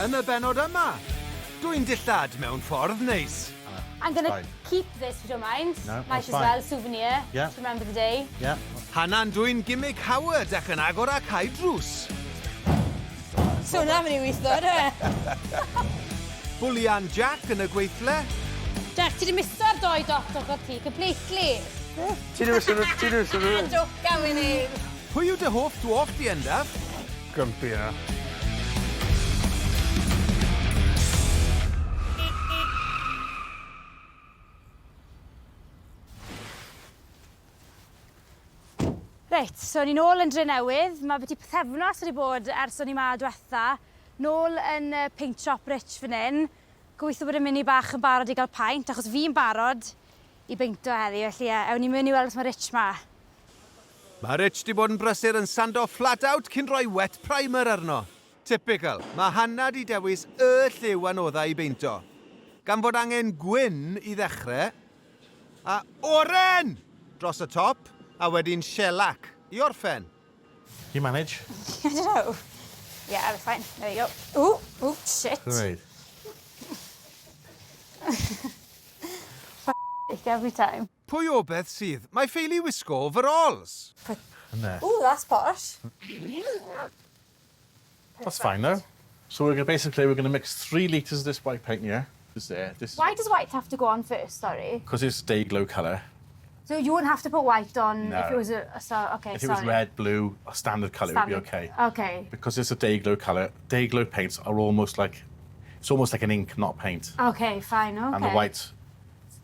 Yn y benod yma, dwi'n dillad mewn ffordd neis. I'm going to keep this, if you don't mind. No, nice that's as well, souvenir. Yeah. To remember the day. Yeah. Hana'n dwi'n gimmick Howard ac yn agor ac ai drws. So na mynd i weithio, dwi? Bwlian Jack yn y gweithle. Jack, ti di miso'r 2 dot o'r ti, completely. Ti'n A joc am i ni. Pwy yw dy hoff dwarf di Endaf? Grumpy, yna. Reit, so ni'n ôl yn Dre Newydd. Mae beth i pethefnos wedi bod ers o'n i ma diwetha. Nôl yn paint shop Rich fan hyn. Gobeithio bod y mini bach yn barod i gael paint, achos fi'n barod i beinto heddi. Felly, ewn ni mynd i weld os mae Rich ma. Mae Rich di bod yn brysur yn sando flat out cyn rhoi wet primer arno. Typical, mae Hana di dewis y lliw anoddau i beinto. Gan fod angen gwyn i ddechrau, a oren dros y top, a wedyn shellac i orffen. You manage? I don't know. Yeah, that's fine. There you go. Ooh, shit. Great. Every time. Pwy o beth sydd? Mae ffeili wisgo overalls. Ooh, that's posh. That's fine, though. So we're going to mix 3 litres of this white paint here. Why does white have to go on first, sorry? Because it's day glow colour. So you wouldn't have to put white on No. if it was a okay, If it was red, blue, a standard colour, it would be okay. Okay. Because it's a day glow colour, day glow paints are almost like, it's almost like an ink, not paint. Okay, fine, okay. And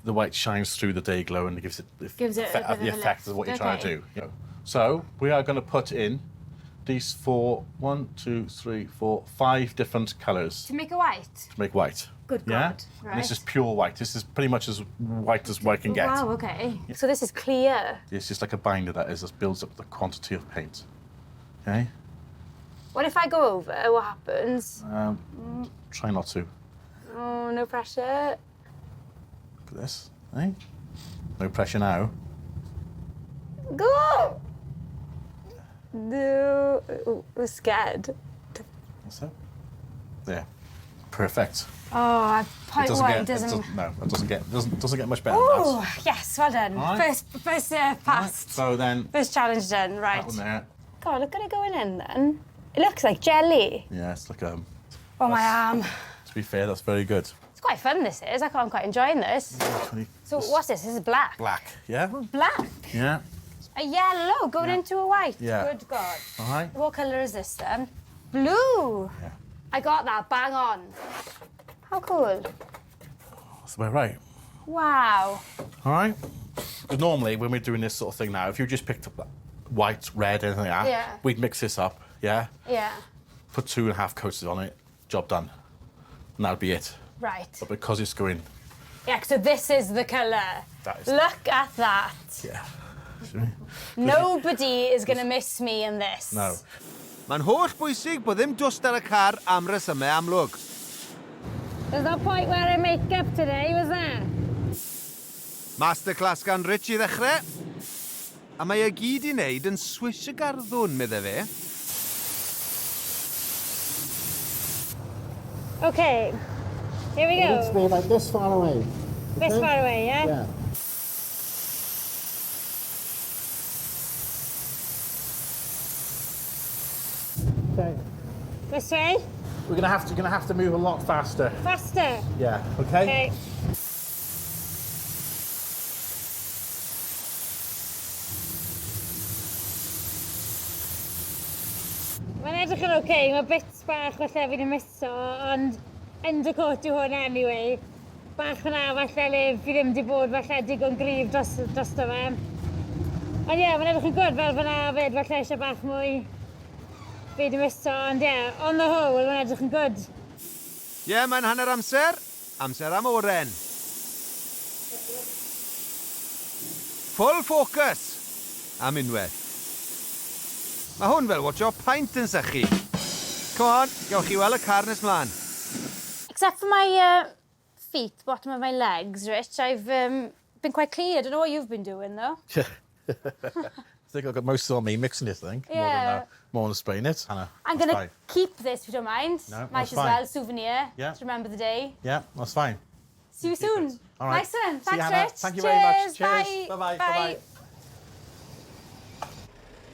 the white shines through the day glow and gives it the a effect of what you're trying to do. You know. So we are going to put in these 4, 1, 2, 3, 4, 5 different colours To make a white? to make white. Good Yeah? God. Right. And this is pure white. This is pretty much as white as white can get. Wow, okay. So this is clear. It's just like a binder that builds up the quantity of paint. Okay? What if I go over? What happens? Try not to. Oh, no pressure. Look at this. Eh? No pressure now. Go! No, I'm scared. What's that? There. Perfect. Oh, point one doesn't. It doesn't get much better than that. Oh, yes, well done. Right. First passed. So then, First challenge done, right. that one there. God, look at it going in then. It looks like jelly. Yeah, it's like Oh, my arm. To be fair, that's very good. It's quite fun, this is. I'm quite enjoying this. So what's this? This is black. Black. Yeah. Black. Yeah. A yellow going into a white. Yeah. Good God. All right. What colour is this then? Blue. Yeah. I got that. Bang on. How cool. That's about right. Wow. All right. Because normally, when we're doing this sort of thing now, if you just picked up that white, red, anything like that, Yeah. we'd mix this up. Yeah. Yeah. Put 2.5 coats on it. Job done. And that'd be it. Right. But because it's going, Yeah, so this is the colour. That is- Look at that. yeah. Nobody is going to miss me in this. No. Mae'n holl bwysig bod ddim dwst ar y car am resymau amlwg. There's no point wearing makeup today, was there? Masterclass gan Rich I ddechrau. A mae e gyd I wneud yn swish y garddwn, medde fe. Okay, here we It needs to go. be like this far away. This Okay? far away, yeah? Yeah. Okay. This way? You're gonna have to move a lot faster. Faster. Yeah. Okay. Okay. Mae'n edrych yn okay, mae bits bach falle fi wedi miso, ond undercoat yw hwn anyway. Bach hwnna falle le fi ddim wedi bod falle digon gryf dros fe. Ond ie, mae'n edrych yn good fel fyna fyd, falle eisiau bach mwy fi wedi miso, ond ie, on the whole, mae'n edrych yn good. Ie, mae'n hanner amser. Amser am oren. Full focus am unwaith. Mae hwn fel watcho paint yn sychu. Come on, gewch chi weld y car nes mlaen. Except for my feet, bottom of my legs, Rich, I've been quite clear. I don't know what you've been doing, though. I think I got most on me mixing this thing. More than Yeah. that. more than spraying it, Hannah. I'm That's going to fine. keep this, if you don't mind. No, Might that's as fine. well, souvenir, Yeah. to remember the day. Yeah, that's fine. See you soon. All right. Nice one. See you, Thanks, Hannah. Rich. Thank you very much. Cheers. Cheers. Bye. Bye-bye. Bye-bye.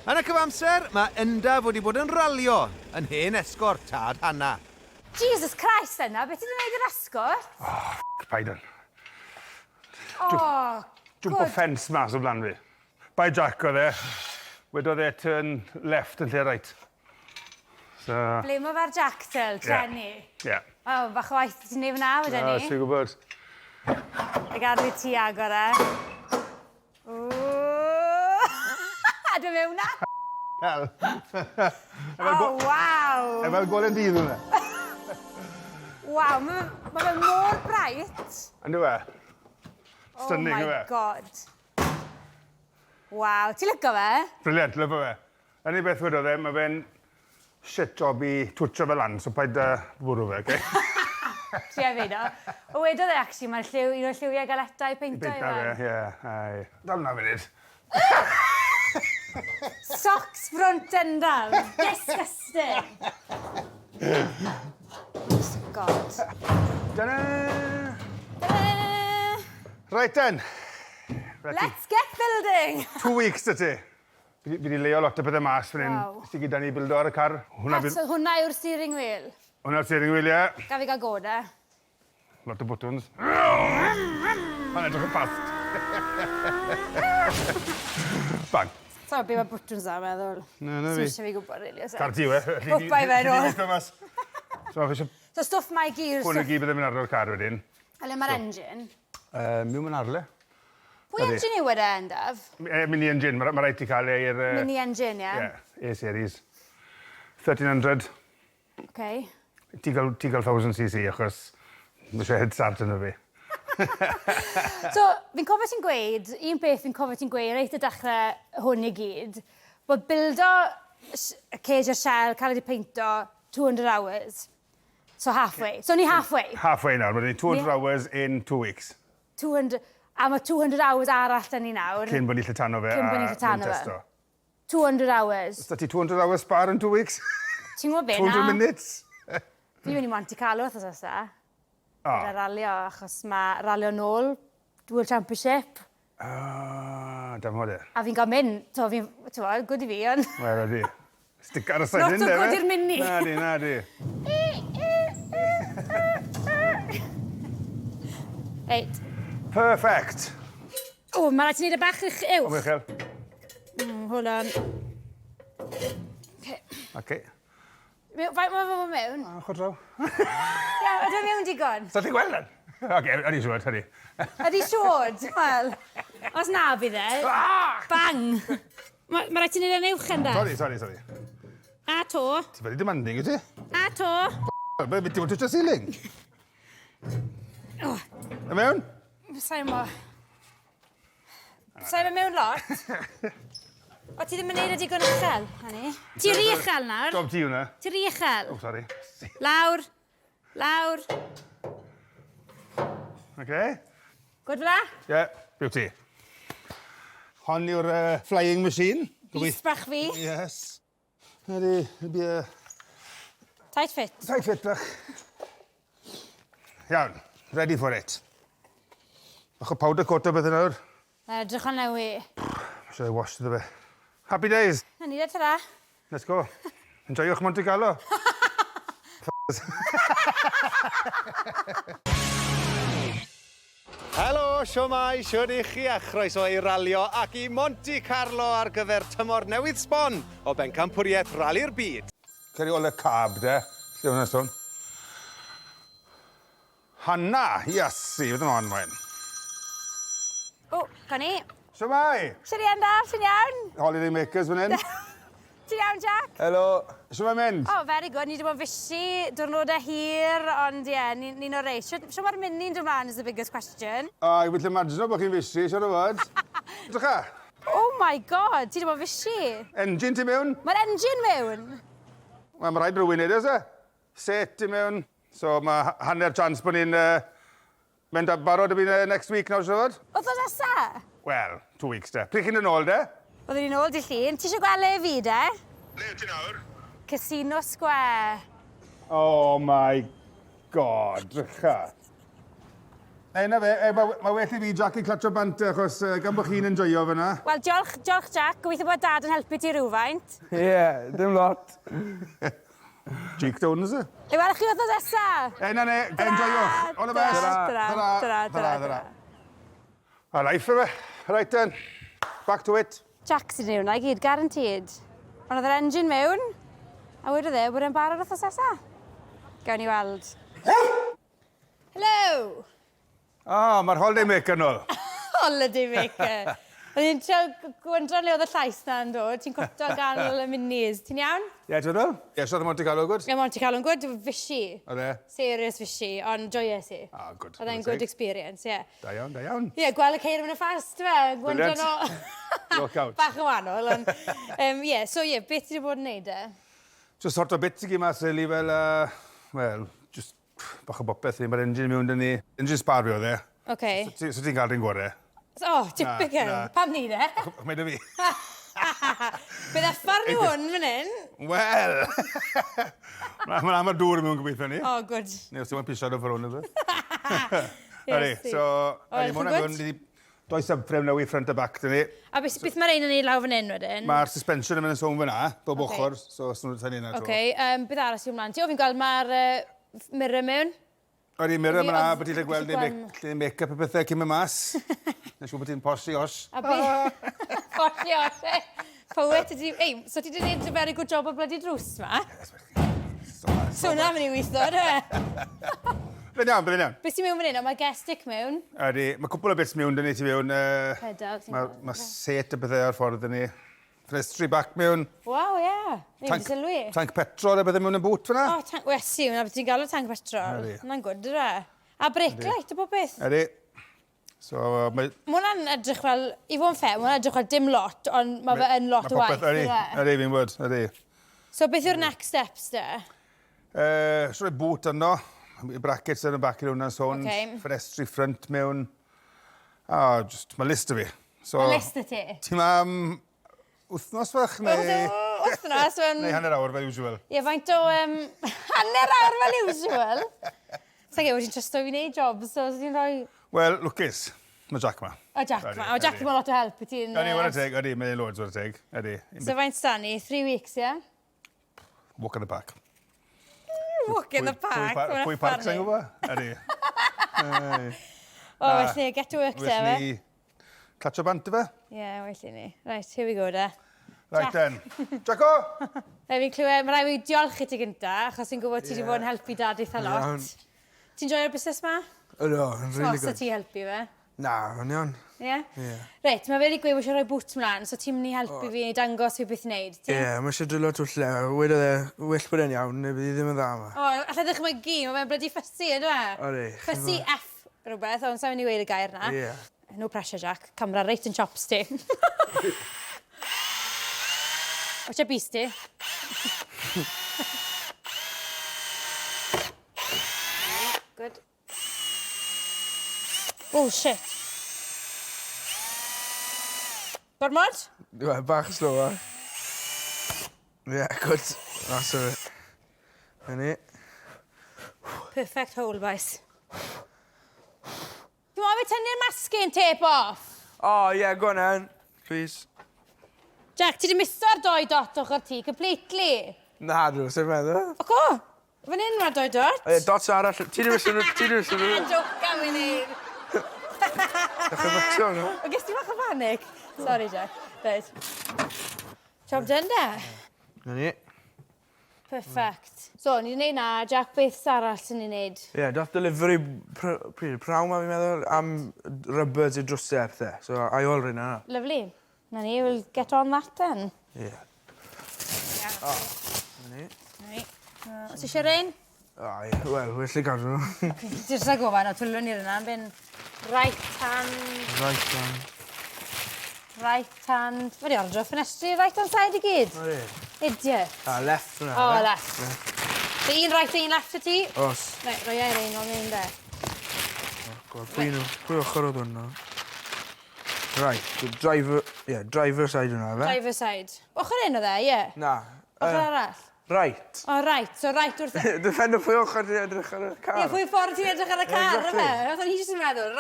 Yn y cyfamser, mae Endaf wedi bod yn ralio yn hen esgor tad Hana. Jesus Christ, yna. Beth ti'n gwneud yr esgor? Paid yn. Oh, Jump o ffens mas o blan fi. By Jack oedd e. Wedodd e turn left yn lle right. So, ble mae fe'r Jack Till, treni? yeah. O, bach o waith ti'n neud fyna, wedyn ni. Ti'n gwybod. Y gadw ti agor e. Ww. A dwi'n mewn na? Hel. Oh, waw. Efo'r golen dydd hwnna. Waw, mae fe mor bright. Ynddo fe? Stunning, Oh yw my e? god. Waw, ti'n lygo fe? Brilliant, lyfo fe. Yn ei beth wedodd e, mae fe'n shit job i twtio fe lan, so paid bwrw fe, okay? Ti a feid o. O wedodd e, actually, mae'r un o'r lliwiau galetau peinto i Beita fe. fe, ie. Dal na funud. Socks front endaf. Disgusting. God. Ta-da! Ta-da! Right then. Let's get building. 2 weeks dy ti. Fi wedi leo lot o bethau mas fan hyn. Waw. Sy gyda ni bildo ar y car. So hwnna yw'r steering wheel. Hwna'r steering wheel, ie. Gaf fi gael goda. Lot o buttons. Mae'n edrych yn fast. Bang. So, be mae buttons am meddwl. Na Swn fi. eisiau fi gwybod, really. Car ti we. Gwpa i fe nôl. So mae eisiau So, stwff mae gyr. hwn i gyd byddai'n mynd arro'r car wedyn. Ale mae'r engine. Miwn yn arle. Pwy engine yw wedi endaf? Mini engine. Mae rhaid i cael ei i'r... Mini engine, ie? Ie, A-series. 1300. Okay. Ti gael 1000cc achos mae eisiau head start yn y fi. So, fi'n cofio ti'n gweud, un beth fi'n cofio ti'n gweud, reit y dechrau hwn i gyd, bod bildo y cage o'r shell, cael ei peinto 200 hours. So halfway. So ni halfway. Halfway nawr. Mae 200 hours in 2 weeks. 200, a mae 200 hours arall da ni nawr. Cyn bod ni lle tanno fe Cyn bod ni lle tanno fe. testo. 200 hours. Sta ti 200 hours spar in 2 weeks? Ti'n gwybod be 200 na? minutes? Fi mynd i Monte Carlo wrth osa. O. Gyda ralio, achos mae ralio nôl, World Championship. Dyma de. A fi'n cael mynd, to fi'n, ti'n gwybod, good i fi, ond... Wel, ydi. Stick ar y side Not so good i'r Mini. Na di. Reit. Perfect. O, mae rhaid ti wneud y bach i'ch O, uwch. Michael. Hold on. OK. Faint mae fo mewn? Chod draw. Ia, ydw i mewn digon. Sta ti gweld yn? OK, ydi siwr, ydi. Ydi siwod? Wel, os na bydd e. Bang! Mae rhaid ti wneud yn uwch yna. Sorry. A to. Ti wedi demanding, ydi? A to. Be, ti wedi twtio ceiling? Y mewn? Sa'n mo. Sa'n mewn lot? O, ti ddim yn neud y digon uchel, Hani? Ti ry uchel nawr? Job ti hwnna. Ti ry uchel? O, sorry. Lawr. Lawr. OK? Gwyd fela? Ie, beauty. Hon yw'r flying machine. Is bach fi. Yes. Ydy, be a Tight fit. tight fit bach. Iawn, ready for it. Bach o powder coat o beth yn awr. Na, edrych o'n newi. Should I wash the bit? Happy days. Na, ni dweud fela. Let's go. Enjoywch Monte Carlo. Helo, siwmai, siwr i chi a chroeso i ralio ac i Monte Carlo ar gyfer tymor newydd sbon o bencampwriaeth rali'r byd. Ceri ôl y cab, de. Lle hwnna sôn? Hana, Iesu, fydd yn on mwyn. O, gani. Siwmai! Siwr i Endaf, sy'n iawn? Holiday makers fan hyn. Ti'n iawn, Jack? Helo. Siwmai mynd? O, very good. Ni wedi bod yn fysi, diwrnodau hir, ond ie, ni'n o reis. Sio mae'r mini'n dod mlaen is the biggest question. I would imagine bod chi'n fysi, siwr o fod. Drycha, Oh my god, ti wedi bod yn fysi. engine ti mewn? Mae'r engine mewn. Wel, mae rhaid rhywun neud, oes e? Set i mewn. So mae hanner chance bod ni'n mynd a barod y bydd next week nawr, siwr o fod? Oedd o nesa? Wel, 2 weeks, de. Pryd chi'n yn ôl, de? Oedden ni'n ôl di llun. Ti eisiau gweld le fi, de? Le ti nawr? Casino Square. Oh my god, drycha. Na fe, mae well i fi Jack i clatio bant achos gan bod chi'n enjoyo fyna. Wel, diolch Jack. Gobeithio bod dad yn helpu ti rhywfaint. Ie, dim lot. Cheek downs e? I weld chi oedd nesa. Na, enjoyo. All the best. Tara. A life fe. Right then, back to it. Jack sy'n ei wneud gyd, guaranteed. Ond oedd yr engine mewn, a wedodd e bod e'n barod oedd nesa. Gawn ni weld. Hello! Mae'r holiday maker nôl. Holiday maker. O'n i'n trio gwendron le oedd y llais na'n dod. Ti'n cwrto gan y minis. Ti'n iawn? Ie, ti'n meddwl? Ie, so oedd Monte Carlo good? Ie, Monte Carlo'n good. Fishy. Oedd e? Serious fishy, ond joyous i. Good. Oedd e'n good experience, ie. Da iawn. Ie, gweld y ceir yn y ffast, fe. Gwendron o... Look out. Bach yn wahanol, ond... Ie, so ie, beth ti wedi bod yn neud e? Just sort o bit i gyd mas, really, fel... Wel, just bach o bopeth. Mae'r engine mewn dyn ni. Engine spar fi oedd e. Oce. So ti'n cael rhywun gorau? O, typical. Pam ni de? Mae dy fi. Bydd effer nhw hwn fan hyn? Wel! Mae'n am y dŵr mewn gobeithio ni. O, good. Neu os ti'n mynd pisio o'r ffrwn ydw. Yes, So, Wel, mae hwnna'n mynd i... Doi subframe nawr i front a back dyn ni. A beth mae'r ein yn ei law fan hyn wedyn? Mae'r suspension yn mynd yn sôn fyna, bob ochr, so os nhw'n tynnu yna. Oce, beth arall sy'n ymlaen ti? O, fi'n gweld mae'r mirror mewn. O'r un mirror yma, bod ti'n gweld neu make-up y bethau cyn mynd mas. Neu siw bod ti'n posi os. A beth? Posi os, e? Powet ydi... Ei, so ti wedi gwneud a very good job o bloody drws ma? So hwnna'n mynd i weithio, dwi? Bryn iawn. Beth sy'n mewn fan hyn? O, mae gestic mewn. Mae cwpl o bits mewn dyn ni ti fewn. Pedal. Mae set y bethau ar ffordd dyn ni. Ffenestri bac mewn. Waw, ie. Ni'n sylwi. Tank petrol a bethau mewn yn bwt fyna. O, tank wesi, hwnna beth ti'n gael o tank petrol. Hwna'n gwrdd, dwi? A brake light o bob beth. Ydy. So, mae... Mae hwnna'n edrych fel, i fod yn ffe, mae hwnna'n edrych fel dim lot, ond mae fe yn lot o waith. Ydy, fi'n bod, ydy. So beth yw'r next steps da? So, bwt yno. Brackets yn y bac i hwnna'n sôn. Ffenestri ffrant mewn. Mae list o fi. Mae list o ti? Ti'n mam... Wthnos fach, neu... Wthnos, neu hanner awr fel usual. Ie, faint o... hanner awr fel usual? Sa'n gwybod, ti'n trysto fi wneud jobs, so ti'n rhoi... Wel, lwcus, mae Jack ma. O, Jack ma. O, Jack ma lot o help i ti'n... Ydy, wad y teg, ydy, mae'n loads wad y teg. Ydy. So faint stan ni? 3 weeks, ie? Walk in the park. Walk in the park. Pwy park sy'n gwybod? Ydy. O, felly, get to work, te, fe? Felly, clatio bant i fe? Ie, felly ni. Right, here we go, da. Right then. Jacko! Fi'n clywed, mae rai fi diolch i ti gynta, achos ti'n gwybod ti wedi bod yn helpu dad eitha lot. Ti'n joio'r busnes ma? Ydw, yn really Os good. ti helpu fe? Na, yn iawn. Ie? Reit, mae fe wedi gweud bod eisiau rhoi bwt mlaen, so ti'n mynd i helpu fi dangos fi beth i wneud. Ie, mae eisiau dwylo twlle. Wedodd e, well bod e'n iawn, neu bydd i ddim yn dda yma. O, allai ddychmygu, mae fe'n blydi ffysi, ydw e? Odi. Ffysi F rhywbeth, ond sa'n mynd i weid y gair na. Ie. No pressure, Jack. Camera reit yn chops ti. Watch a beast ti. Good. Oh, shit. Gormod? Ie, bach slow, a. Ie, good. That's it. Hynny. Perfect hole, boys. Ti'n mwyn fi tynnu'r masking tape off? Oh, yeah, go on then. Please. Jack, ti di miso'r 2 dot ochr ti, completely? Na, drw, sy'n meddwl? O, co? Fan hyn mae'r 2 dot? Ie, dots arall. Ti di wysyn nhw, ti di wysyn nhw. Joke am i ni. Ydych chi'n fixio nhw? O, ges ti bach o panic? Sorry, Jack. Right. Job done, da? Hynny. Perfect. So, ni wedi gwneud na, Jack, beth arall sy'n ni'n gwneud? Ie, dath delivery prawn ma fi'n meddwl am rubbers i drwsau a pethau. So, I all rhaid yna. Lovely. Na ni, we'll get on that then. Ie. Hynny. Right. Os eisiau rein? O, ie, wel, well i gadw nhw. Ti'n rhaid gofyn o twylwn ni'r yna, yn right hand... Right on. Right hand... Fe di ordro ffenestri right hand side i gyd? O, ie. Idiot. A, left yna. O, left. So un right, un left y ti? Os. Right, rhoi ei rein o'n un de. Pwy ochr oedd hwnna? Right, so driver side yna, fe? Driver side. Ochr un o dde, ie? Na, Ochr arall? Right. O, right. So, right wrth... Depend o pwy ochr ti'n edrych ar y car. Ie, pwy ffordd ti'n edrych ar y car, Exactly. yma? Oedd ni jyst yn meddwl,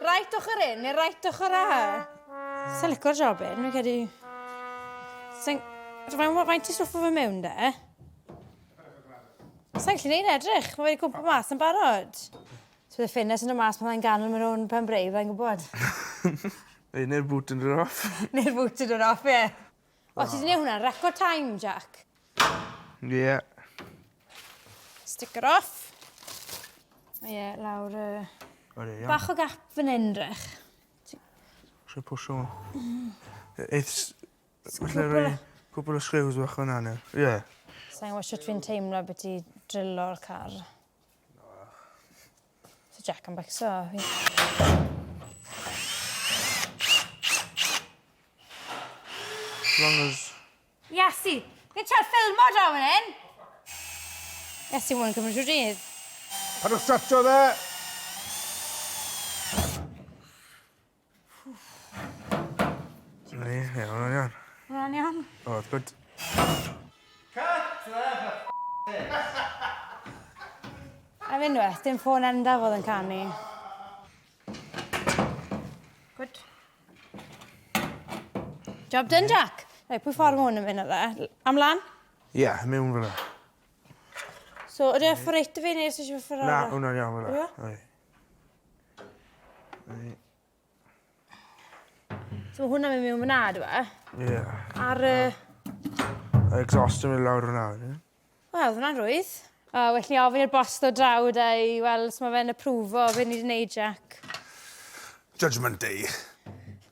right ochr un neu right ochr ar? Sa'n licor job un, fi'n credu... Faint i stwffo fe mewn, de? Sa'n gallu neud edrych, mae wedi cwmpa mas yn barod. So, bydd y ffinnes yn y mas, mae'n ganol mewn o'n pen breif, mae'n gwybod. Neu'r boot yn dod off. Neu'r boot yn dod off, ie. O, ti wedi neud hwnna, record time, Jack. Ie. Sticker off. Ie, lawr... Bach o gap fan indrych. Eisiau pwysio hwn. Falle rhoi cwbl o sgriws bach o'n anner. Ie. Sa'n gwybod sut fi'n teimlo beth i drillo'r car. So Jack yn becso. As long as... Iasi, ni'n chael ffilmo draw yn hyn. Iasi, mwyn cymryd rhyw dydd. Pan o'ch startio dde? Ie, hwnna'n iawn. Hwna'n iawn. O, good. A fynd weth, dim ffôn Endaf oedd yn canu. Good. Job done, Jack. Rhaid, pwy ffordd mae hwn yn mynd o dde? Am lan? Ie, mewn fel yna. So, ydy e ffordd eito fi neu os eisiau ffordd Na, arall? hwnna'n iawn fel Ie? yna. So, mae hwnna'n mynd mewn fyna, dwi e? Ie. Ar A exhaust yn mynd lawr hwnna. Wel, hwnna'n rwydd. O, well ni ofyn i'r boss ddod draw da i weld os mae fe'n aprofo be ni wedi gwneud, Jack. Judgment Day.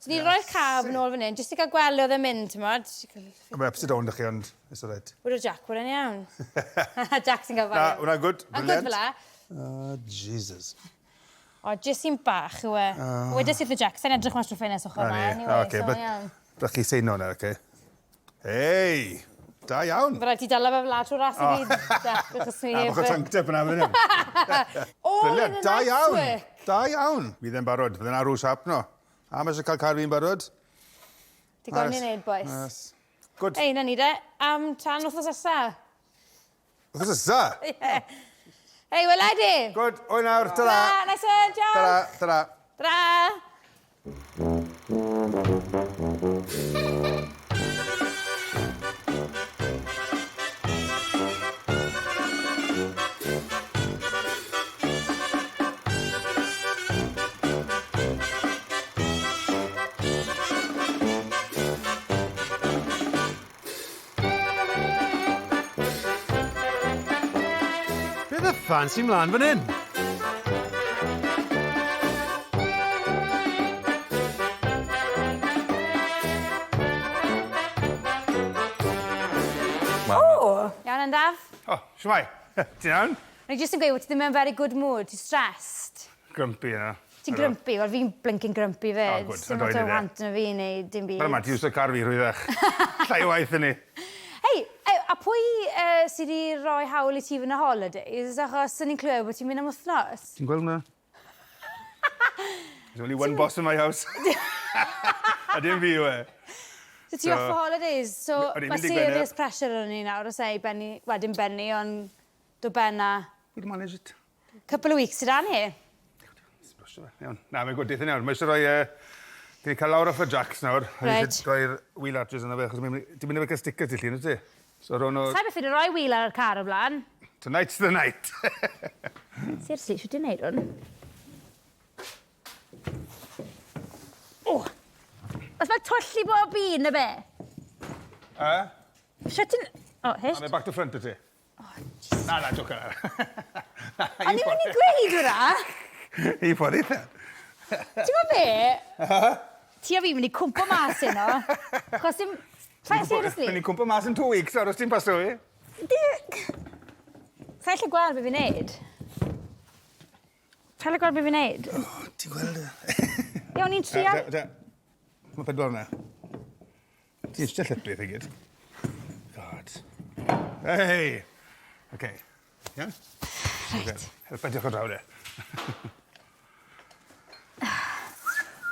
So ni'n rhoi'r cab yn ôl fan hyn, jyst i gael gweld oedd e'n mynd, ti'n modd? Mae upside down dych chi, ond is alright. Wydo Jack, wydo'n iawn. Jack sy'n cael Na, fawr. hwnna'n good. Yn gwrdd fel e? Jesus. O, jyst i'n bach, yw e. Wedi sydd o Jack, sa'n edrych mas drwy ffenest ochr yma, anyway, so yn iawn. Rydych chi sein hwnna, oce? Hei! Da iawn! Fe rhaid ti dala fe fel ras i gyd, Jack, achos ni A bach o tanktip yna fan hyn. O, Brilliant, yn y da iawn! network. Da iawn! Fydd e'n barod, fydd e'n arw siap no. A mae eisiau cael car fi'n barod? Digon i wneud, boys. Yes. Good. Ei, na ni de, am tan wrthos esa. Wrth ysa? Ei, wel di. Good, o'i nawr, ta-ra! Nice one, Jack. Ta-ra, ta-ra. Tra. Beth y fan sy'n mlaen fan hyn? Iawn, Endaf? O, shwmai? Ti'n iawn? Rwy'n jyst yn gweud, ti ddim yn very good mood, ti'n stressed. Grumpy yna. Ti'n grumpy, wel fi'n blinking grumpy fyd. good, Dim yn ond doedd o i de. want yna fi neu dim byd. Wel yma, ti yw'r car fi rhywydach. Llai o waith yn ni. Hei, a pwy sydd wedi rhoi hawl i ti fynd y holidays, achos sy'n ni'n clywed bod ti'n mynd am wythnos? Ti'n gweld hwnna? There's only one boss in my house. A dim fi yw e. So ti off for holidays, so O'n i'n mae mynd i Gwener. serious pressure yn ni nawr, os ei, benni, wedyn benni, ond do benna. We can manage it. Couple of weeks sydd ni. Sbrwsio fe. Iawn. Na, mae'n gwrdd yn iawn. Mae eisiau rhoi... Dyn ni cael lawr off y jacks nawr. Right. Rhoi'r wheel arches yna fe, achos ti'n mynd i fe cael stickers i llun, ydy? So rhwng o... Sa'i beth wedi rhoi wheel ar y car o blaen? Tonight's the night. Seriously, siwt ti'n neud hwn? O! Os mae twll i bob un y be? Siwt ti'n... O, A hysg? mae back to front ydy? Na, joc yna. O'n i'n mynd i gweud hwnna? I ffordd eitha. Ti'n gwybod be? Ti a fi mynd i cwmpo mas yno. Chos dim... Seriously? Mynd i'n cwmpa mas yn 2 weeks, ar os ti'n pasio fi. Sa'i lle gweld beth fi'n neud? Sa'i lle gweld beth fi'n neud? O, ti'n gweld e? Iawn, ni'n trial... Mae pedwar yna. Ti'n eisiau llyplu, i gyd. God. Hei! OK. Iawn? Right. Helpa diolch o draw, de.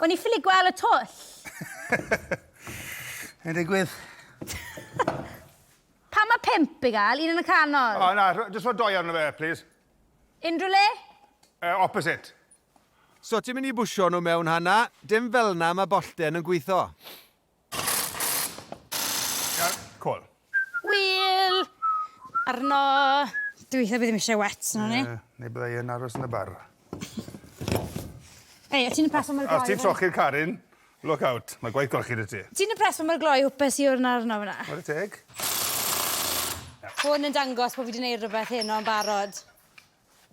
O'n i ffili gweld y twll. Yn digwydd. 5 i gael, un yn y canol. O, na, just fod 2 arno fe, please. Unrhyw le? Opposite. So ti'n mynd i bwysio nhw mewn hana, dim fel na mae bollten yn gweithio. Ia, cool. Wil! Arno... Dwi eitha bydd ddim eisiau wet, no ni? Neu byddai yn aros yn y bar. Ei, a ti'n y pres pan mae'r gloi... Os ti'n trochi'r carin, look out. Mae gwaith golchi dy ti. Ti'n y pres pan mae'r gloi hwpes i o'r arno fyna? What a teg. Hwn yn dangos bod fi wedi gwneud rhywbeth heno yn barod.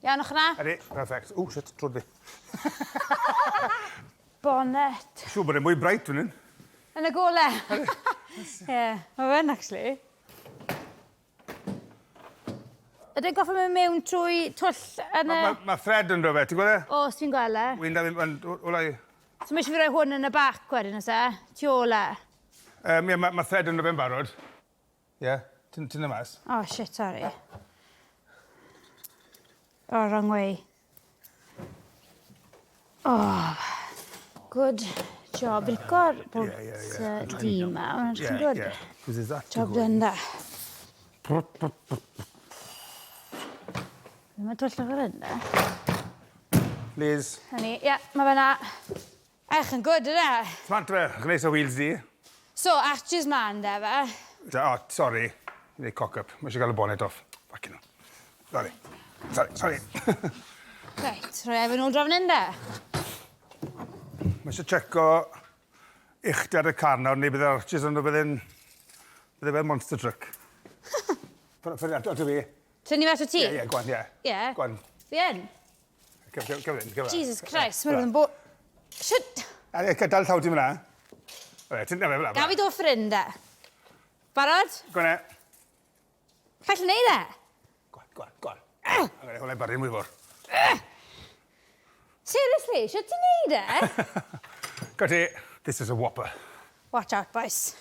Iawn, o'ch yna? Ydy, perfect. O, shit, trwyd fi. Bonnet. Siw bod e'n mwy bright hwnnw. Yn y gole. Ie, mae fe'n, actually. Ydy'n goffa mynd mewn trwy twll yn y... Mae thread yn rhywbeth, ti'n gweld e? O, os fi'n gweld e. Wy'n da fi'n... Ola i... So mae eisiau fi roi hwn yn y bac wedyn, os e? Tu ôl e. Ie, mae thread yn rhywbeth yn barod. Ie, ti'n y mas. Oh, shit, sorry. Oh, wrong way. Oh, good job. Ilgo'r bod di yma. Mae'n edrych yn good. Because is that Job done da. Mae twll o'r hyn da. Liz. Hynny, ie, mae fe'na. Eich yn good, yna. Smart fe, gwneud o wheels di. So, atches man, da fe. O, sorry. Neu cock-up. Mae eisiau gael y bonnet off. Fucking hell. Sorry. Reit, rhoi efo'n ôl drafn un da. Mae eisiau checo uchder y car nawr, neu bydd yr arches yn rhywbeth yn... Bydd fe'n monster truck. Ffyniad, o dy fi. Tynnu fe to ti? Ie, gwan, ie. Ie. Gwan. Fi yn? Cyfyn. Jesus Christ, mae'n rhywbeth yn bod... Shwt! Dal llaw ti fyna. Oe, ti'n nefyd fyna. Gaf i do ffrind da. Barod? Gwan e. Falle neud e? Gwan. Angre, hwnna'n barri'n mwy fawr. Seriously, shwt ti'n neud e? Gwa ti, this is a whopper. Watch out, boys.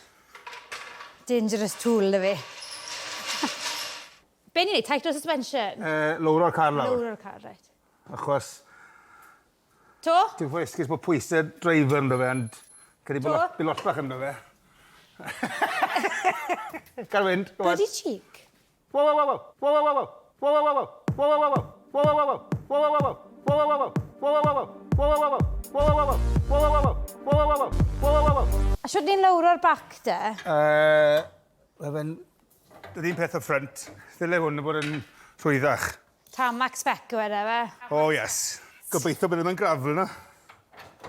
Dangerous tool, da fi. Be ni'n neud? Tight o suspension? Lowr o'r car lawr. Lowr o'r car, right. Achos, To? ti'n fwy esgus bod pwysau driver yn fe, ond gyda bilot bach yn fe. Gael fynd, go on. Bloody cheek. A shwt ni'n lawr o'r bac, da? Dydy'n peth o ffrynt. Ddyle hwn yn bod yn rhwyddach. Tarmac spec o edrych fe. Oh, yes. Gobeithio bydd ddim yn grafl yna.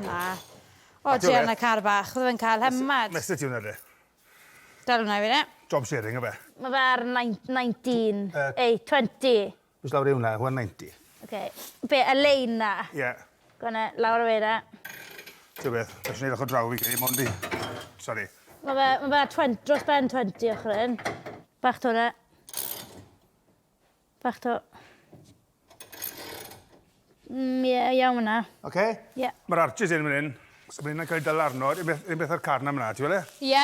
Na. O, ti yn y car bach, oedd fe'n cael hemmad. Mestre ti hwnna de. Dal hwnna i fi, ne? Job sharing o fe. Mae fe ar 19, 20. Bys lawr i hwnna, hwnna'n 90. Oce. Be, y lein na? Ie. Gwne, lawr o fe da. Ti'n beth, bys wneud o'ch o draw i gyd, mondi. Sorry. Mae fe 20, dros ben 20 ochr hyn. Bach to ne. Bach to. Ie, iawn yna. Oce? Ie. Mae'r arches un fan hyn. So mae'n cael dal arno. Un beth ar car na myna, ti'n wele? Ie.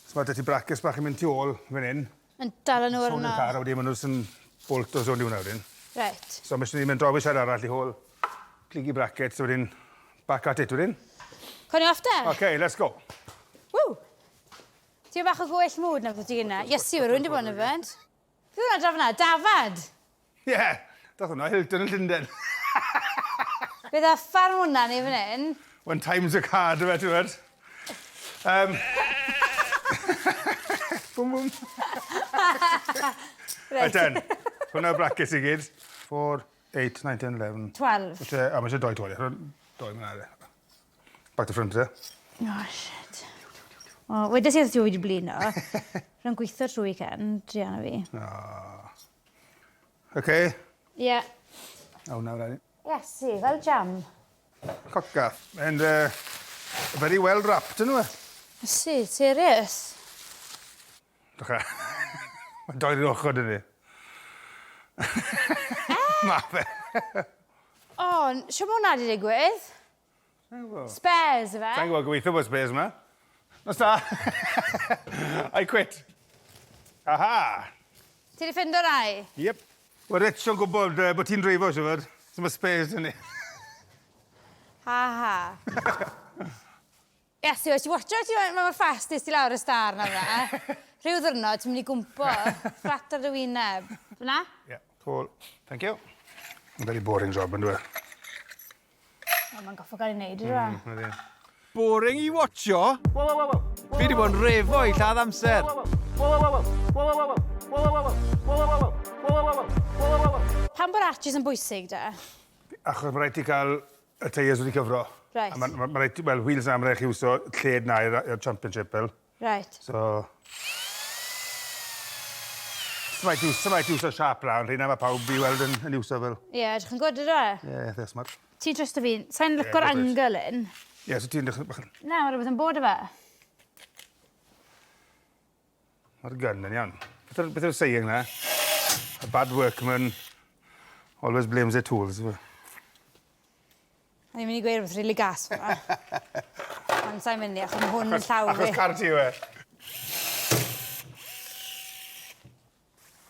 So mae dy ti braces bach yn mynd tu ôl fan hyn. Yn dal yn o'r Sôn yno. y car, a wedi mynd nhw'n bolt o zon i hwnna wedyn. Right. So mae eisiau ni mynd draw i siarad arall i hôl. Cligi brackets, so wedyn back at it wedyn. Coni off da? Oce, let's go. Ww! Ti'n bach o gwell mwd na beth ti gyna? Iesu, mae rhywun wedi bod yn yfed. Fi hwnna drafna, Dafad. Ie, yeah, dath hwnna, Hilton yn Llundain. Bydd a ffarm hwnna ni fan hyn. One time's a card, yma, ti'n wed. Bwm, bwm. Right then, hwnna brackets i gyd. 4, 8, 9, 10, 11. 12. A mae eisiau doi toli. Doi myna. Back to front, e. Oh, shit. O, wedys i oedd ti wedi blin o. Rha'n gweithio trwy weekend, Drianna fi. Oce. Ie. A hwnna wrani. Iesu, fel jam. Coca. And very well wrapped, yn nhw e. Iesu, serious? Dwch e. Mae doi i'r ochr dyn ni. Ma fe. O, sio mae hwnna wedi digwydd? Spares, fe? Sa'n gwybod gobeithio bod spares yma. Nos da. I quit. Aha. Ti wedi ffind o rai? Yep. Wel, Rich o'n gwybod bod ti'n dreifo, siwr. So mae spares yn ni. Ha ha. Yes, os ti'n watcho, mae'n fastest i lawr y star na fe. Rhyw ddwrnod, ti'n mynd i gwmpo, fflat ar dy wyneb. Fyna? Yeah, cool. Thank you. Yn very boring job, yn dwi. Mae'n goffo gael ei wneud, ydw. Boring i watcho? Fi wedi bod yn refo i lladd amser. Pan bod arches yn bwysig, da? Achos mae rhaid i gael y teires wedi cyfro. Right. A mae rhaid, wel, wheels na, mae rhaid i wso lled na i'r championship, fel. Right. So... Sym rhaid i wso sharp round, rhaid na mae pawb i weld yn iwso fel. Ie, edrych yn gwrdd ydw. Ie, ddes smart. Ti'n trwst o fi? Sa'n lyco'r angl un? Ie, so ti'n dechrau... Na, mae rhywbeth yn bod o fe. Mae'r gun yn iawn. Beth yw'r saying na? A bad workman always blames their tools. A ni'n mynd i gweud rhywbeth rili gas fyna. Ond sa'n mynd i, achos mae hwn yn llaw fi. Achos car ti yw e.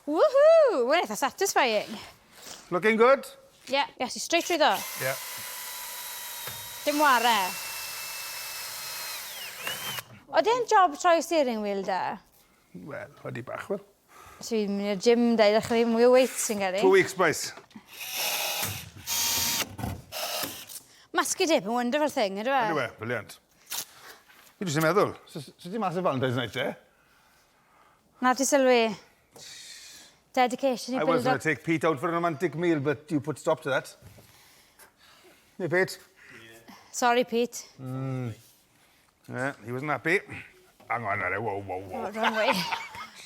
Woohoo! Wel, eitha satisfying. Looking good? Ie, yes, i straight trwy ddo. Ie. Dim ware. Oedd e'n job troi steering wheel da? Wel, wedi bach, wel. So i'n mynd i'r gym da, i ddechrau mwy o weights sy'n gael 2 weeks, boys. Masky dip yn wonderful thing, ydw e? Anyway, brilliant. Fi jyst yn meddwl, sut ti mas o Valentines night, e? Na ti sylwi. Dedication I i was build going up. to take Pete out for a romantic meal, but you put stop to that. Hey, Pete. Sorry, Pete. Yeah, he wasn't happy. Hang on, Harry. Whoa. Oh, wrong way.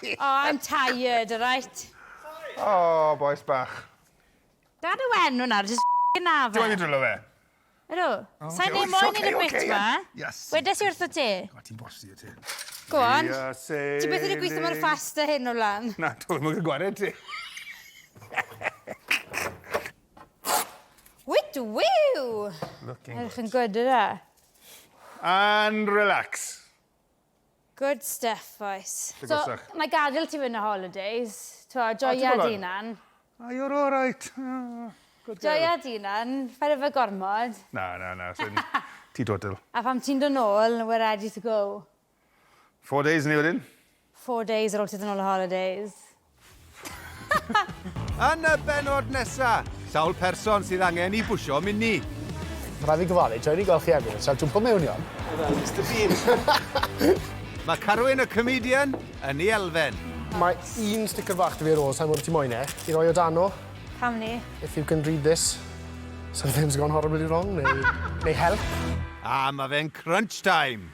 Oh, I'm tired, all right? Oh, boys bach. Dad y wen hwnna, just f***ing na fe. Ti'n mynd i drwylo fe? Ydw. Sa'n ei moyn i'r bit ma? Yes. Wedes i wrtho ti? O, ti'n bosi o ti. Go on. We are Ti beth wedi gweithio mor sailing. ffast a hyn o lan? Na, dwi'n mynd i gwared ti. Wyt, wiw! Looking Edrych yn good, ydw. And relax. Good stuff, boys. Ti'n So, gwsach? mae gadael ti fynd y holidays. Twa, ti'n joia gwbod? dinan. Oh, you're all right. Oh, good girl. Joia dinan, ffair efo gormod. Na. Sy'n teetotal. A pam ti'n dod nôl, we're ready to go. 4 days ni wedyn. 4 days ar ôl ti dod nôl o holidays. Yn y benod nesa, sawl person sydd angen i bwysio Mini. Rhaid fi gyfalu, dwi'n gweld chi hefyd, sa'n twmpo mewn iawn. Mr Bean. Mae Carwyn y comedian yn ei elfen. Mae un sticker fach dy fi ar ôl, sa'n mwyn ti moyn e, i roi o dano. Pam ni? If you can read this, something's gone horribly wrong, neu help. A mae fe'n crunch time.